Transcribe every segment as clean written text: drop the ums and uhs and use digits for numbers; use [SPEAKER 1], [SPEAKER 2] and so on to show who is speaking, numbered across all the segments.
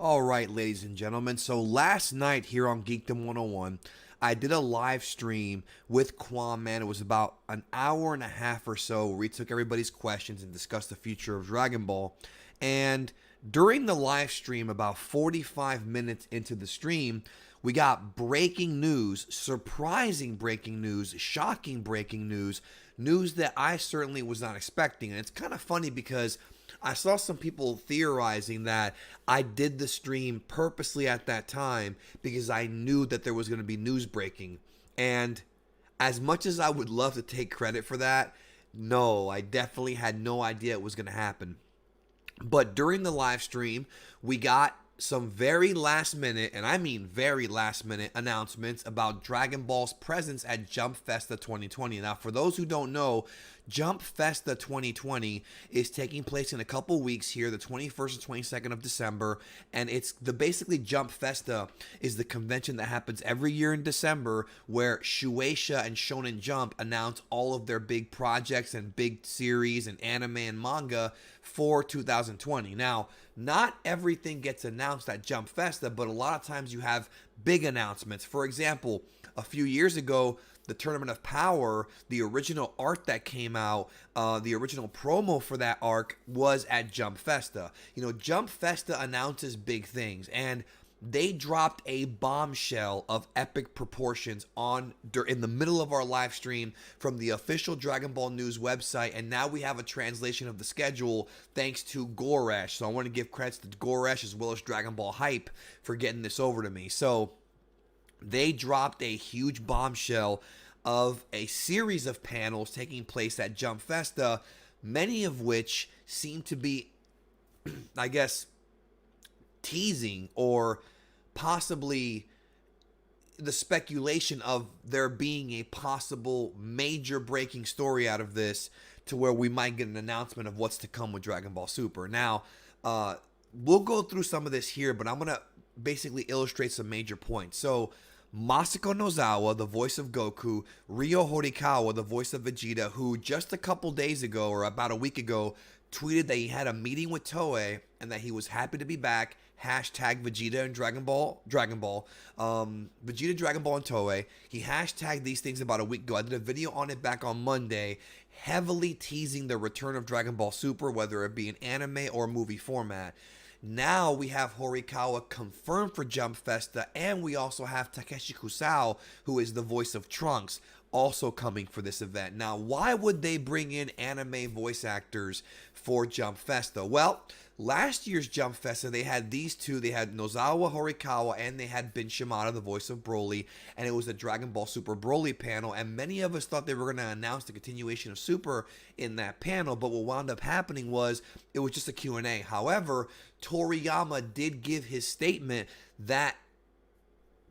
[SPEAKER 1] All right, ladies and gentlemen. So last night here on Geekdom 101, I did a live stream with Kwame. Man, it was about an hour and a half or so where we took everybody's questions and discussed the future of Dragon Ball. And during the live stream, about 45 minutes into the stream, we got breaking news, surprising breaking news, shocking breaking news, news that I certainly was not expecting. And it's kind of funny because I saw some people theorizing that I did the stream purposely at that time because I knew that there was going to be news breaking. And as much as I would love to take credit for that, no, I definitely had no idea it was going to happen. But during the live stream, we got some very last minute, and I mean very last minute, announcements about Dragon Ball's presence at Jump Festa 2020. Now, for those who don't know, Jump Festa 2020 is taking place in a couple weeks here, the 21st and 22nd of December, and it's the basically Jump Festa is the convention that happens every year in December where Shueisha and Shonen Jump announce all of their big projects and big series and anime and manga for 2020. Now, not everything gets announced at Jump Festa, but a lot of times you have big announcements. For example, a few years ago, the Tournament of Power, the original art that came out, the original promo for that arc was at Jump Festa. You know, Jump Festa announces big things, and they dropped a bombshell of epic proportions in the middle of our live stream from the official Dragon Ball News website, and now we have a translation of the schedule thanks to Goresh. So I want to give credits to Goresh as well as Dragon Ball Hype for getting this over to me. So they dropped a huge bombshell of a series of panels taking place at Jump Festa, many of which seem to be, I guess, teasing or possibly the speculation of there being a possible major breaking story out of this to where we might get an announcement of what's to come with Dragon Ball Super. Now, we'll go through some of this here, but I'm going to basically illustrate some major points. So, Masako Nozawa, the voice of Goku, Ryo Horikawa, the voice of Vegeta, who just a couple days ago or about a week ago tweeted that he had a meeting with Toei and that he was happy to be back. Hashtag Vegeta and Dragon Ball, Vegeta, Dragon Ball, and Toei. He hashtagged these things about a week ago. I did a video on it back on Monday, heavily teasing the return of Dragon Ball Super, whether it be an anime or movie format. Now we have Horikawa confirmed for Jump Festa, and we also have Takeshi Kusao, who is the voice of Trunks, also coming for this event. Now, why would they bring in anime voice actors for Jump Festa? Well, last year's Jump Festa, they had these two. They had Nozawa Horikawa, and they had Ben Shimada, the voice of Broly, and it was a Dragon Ball Super Broly panel, and many of us thought they were going to announce the continuation of Super in that panel, but what wound up happening was it was just a Q&A. However, Toriyama did give his statement that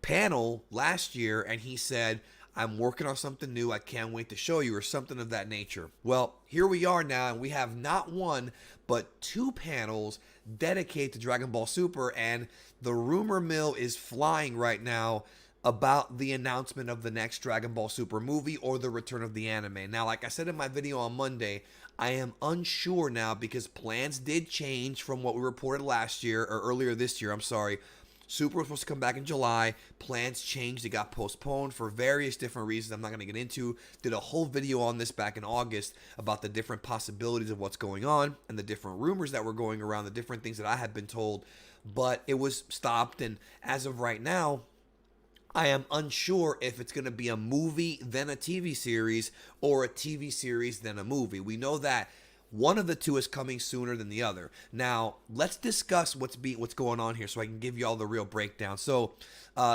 [SPEAKER 1] panel last year, and he said, I'm working on something new. I can't wait to show you, or something of that nature. Well, here we are now, and we have not one, but two panels dedicated to Dragon Ball Super, and the rumor mill is flying right now about the announcement of the next Dragon Ball Super movie or the return of the anime. Now, like I said in my video on Monday, I am unsure now because plans did change from what we reported last year, or earlier this year, I'm sorry. Super was supposed to come back in July. Plans changed. It got postponed for various different reasons I'm not going to get into. Did a whole video on this back in August about the different possibilities of what's going on and the different rumors that were going around, the different things that I had been told. But it was stopped, and as of right now, I am unsure if it's going to be a movie then a TV series or a TV series then a movie. We know that one of the two is coming sooner than the other. Now, let's discuss what's going on here so I can give you all the real breakdown. So,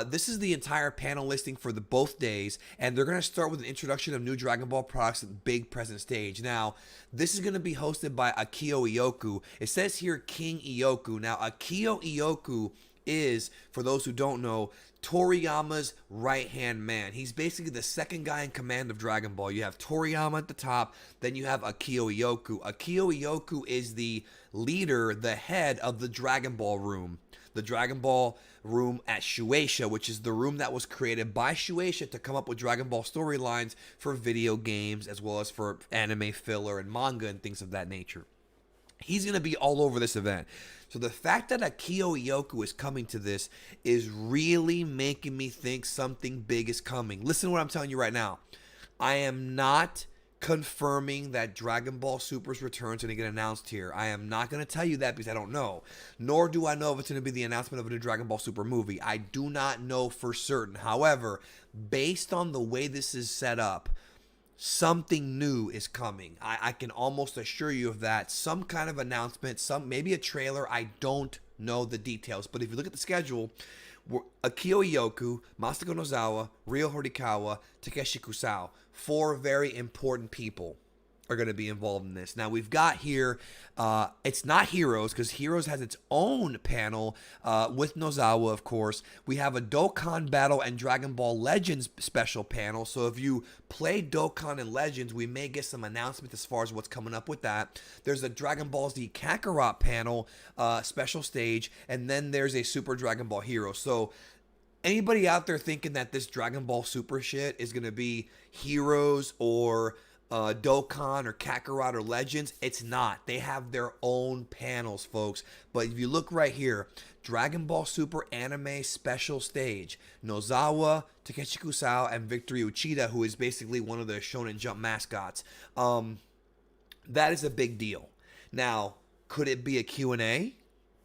[SPEAKER 1] this is the entire panel listing for the both days, and they're going to start with an introduction of new Dragon Ball products at the big present stage. Now, this is going to be hosted by Akio Ioku. It says here King Ioku. Now, Akio Ioku is, for those who don't know, Toriyama's right-hand man. He's basically the second guy in command of Dragon Ball. You have Toriyama at the top, then you have Akio Ioku. Akio Ioku is the leader, the head of the Dragon Ball room. The Dragon Ball room at Shueisha, which is the room that was created by Shueisha to come up with Dragon Ball storylines for video games as well as for anime filler and manga and things of that nature. He's going to be all over this event. So the fact that Akio Ioku is coming to this is really making me think something big is coming. Listen to what I'm telling you right now. I am not confirming that Dragon Ball Super's return is going to get announced here. I am not going to tell you that because I don't know. Nor do I know if it's going to be the announcement of a new Dragon Ball Super movie. I do not know for certain. However, based on the way this is set up, something new is coming. I can almost assure you of that. Some kind of announcement, maybe a trailer. I don't know the details. But if you look at the schedule, Akio Ioku, Masako Nozawa, Ryo Horikawa, Takeshi Kusao, 4 very important people are going to be involved in this. Now we've got here, it's not Heroes, because Heroes has its own panel with Nozawa, of course. We have a Dokkan Battle and Dragon Ball Legends special panel. So if you play Dokkan and Legends, we may get some announcements as far as what's coming up with that. There's a Dragon Ball Z Kakarot panel, special stage, and then there's a Super Dragon Ball Hero. So anybody out there thinking that this Dragon Ball Super shit is going to be Heroes or Dokkan or Kakarot or Legends, it's not. They have their own panels, folks. But if you look right here, Dragon Ball Super Anime Special Stage, Nozawa, Takeshi Kusao, and Victory Uchida, who is basically one of the Shonen Jump mascots. That is a big deal. Now, could it be a Q&A?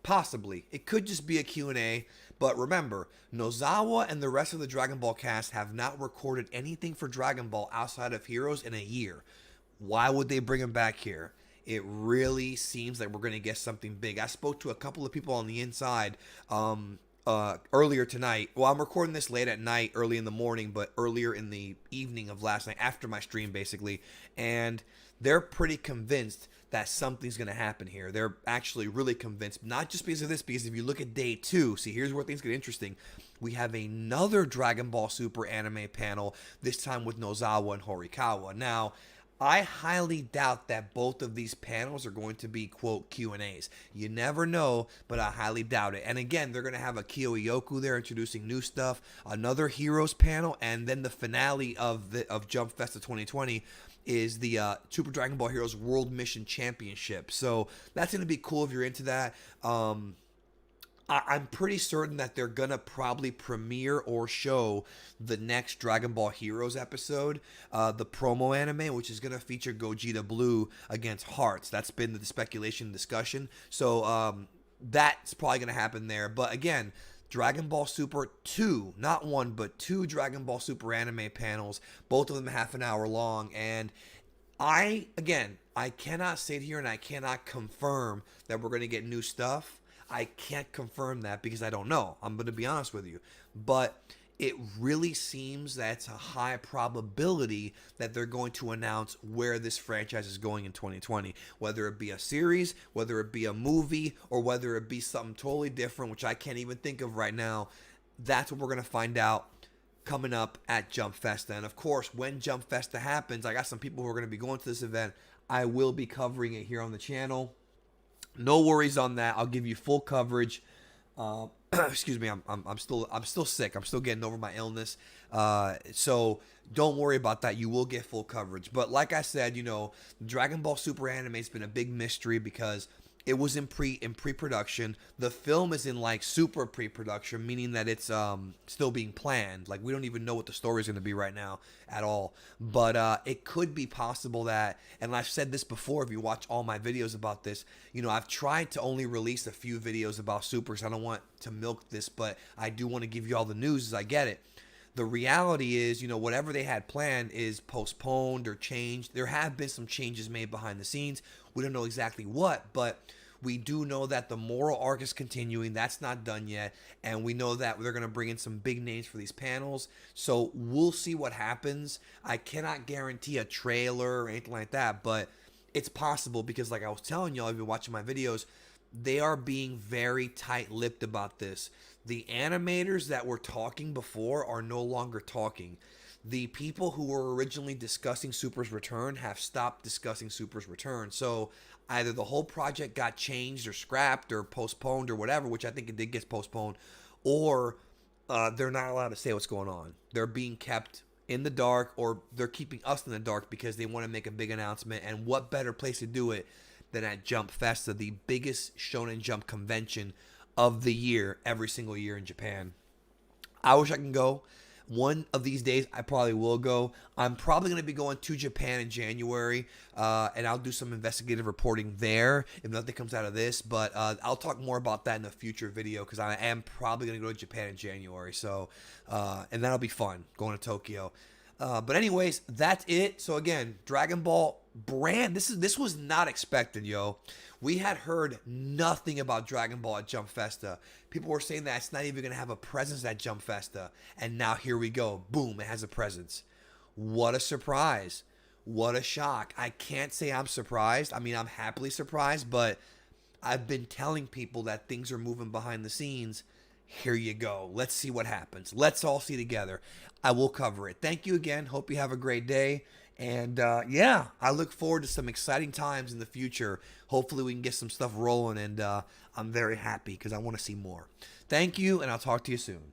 [SPEAKER 1] Possibly. It could just be a Q&A. But remember, Nozawa and the rest of the Dragon Ball cast have not recorded anything for Dragon Ball outside of Heroes in a year. Why would they bring him back here? It really seems like we're going to get something big. I spoke to a couple of people on the inside earlier tonight. Well, I'm recording this late at night, early in the morning, but earlier in the evening of last night, after my stream, basically. And they're pretty convinced that something's going to happen here. They're actually really convinced, not just because of this, because if you look at day 2, see, here's where things get interesting. We have another Dragon Ball Super anime panel, this time with Nozawa and Horikawa. Now, I highly doubt that both of these panels are going to be, quote, Q&As. You never know, but I highly doubt it. And again, they're going to have Akio Ioku there introducing new stuff, another Heroes panel, and then the finale of Jump Festa 2020 is the Super Dragon Ball Heroes World Mission Championship. So that's going to be cool if you're into that. I'm pretty certain that they're going to probably premiere or show the next Dragon Ball Heroes episode, the promo anime, which is going to feature Gogeta Blue against Hearts. That's been the speculation and discussion. So that's probably going to happen there. But again, Dragon Ball Super 2, not 1, but 2 Dragon Ball Super anime panels, both of them half an hour long. And I cannot sit here and I cannot confirm that we're going to get new stuff. I can't confirm that because I don't know. I'm going to be honest with you. But it really seems that it's a high probability that they're going to announce where this franchise is going in 2020. Whether it be a series, whether it be a movie, or whether it be something totally different, which I can't even think of right now. That's what we're going to find out coming up at Jump Festa. And of course, when Jump Festa happens, I got some people who are going to be going to this event. I will be covering it here on the channel. No worries on that. I'll give you full coverage. Excuse me, I'm still sick. I'm still getting over my illness. So don't worry about that. You will get full coverage. But like I said, Dragon Ball Super anime has been a big mystery because it was in pre-production. The film is in like super pre-production, meaning that it's still being planned. Like we don't even know what the story is going to be right now at all. But it could be possible that, and I've said this before, if you watch all my videos about this, I've tried to only release a few videos about Super because I don't want to milk this, but I do want to give you all the news as I get it. The reality is, whatever they had planned is postponed or changed. There have been some changes made behind the scenes. We don't know exactly what, but we do know that the moral arc is continuing. That's not done yet. And we know that they're going to bring in some big names for these panels. So we'll see what happens. I cannot guarantee a trailer or anything like that, but it's possible because like I was telling y'all, if you're watching my videos, they are being very tight-lipped about this. The animators that were talking before are no longer talking. The people who were originally discussing Super's return have stopped discussing Super's return. So either the whole project got changed or scrapped or postponed or whatever, which I think it did get postponed, or they're not allowed to say what's going on. They're being kept in the dark, or they're keeping us in the dark because they want to make a big announcement. And what better place to do it than at Jump Festa, the biggest Shonen Jump convention of the year, every single year in Japan. I wish I can go. One of these days, I probably will go. I'm probably going to be going to Japan in January, and I'll do some investigative reporting there if nothing comes out of this. But I'll talk more about that in a future video because I am probably going to go to Japan in January. So, and that'll be fun, going to Tokyo. But anyways, that's it. So again, Dragon Ball brand. This was not expected, yo. We had heard nothing about Dragon Ball at Jump Festa. People were saying that it's not even going to have a presence at Jump Festa. And now here we go. Boom, it has a presence. What a surprise. What a shock. I can't say I'm surprised. I mean, I'm happily surprised, but I've been telling people that things are moving behind the scenes. Here you go. Let's see what happens. Let's all see together. I will cover it. Thank you again. Hope you have a great day. And yeah, I look forward to some exciting times in the future. Hopefully we can get some stuff rolling, and I'm very happy because I want to see more. Thank you, and I'll talk to you soon.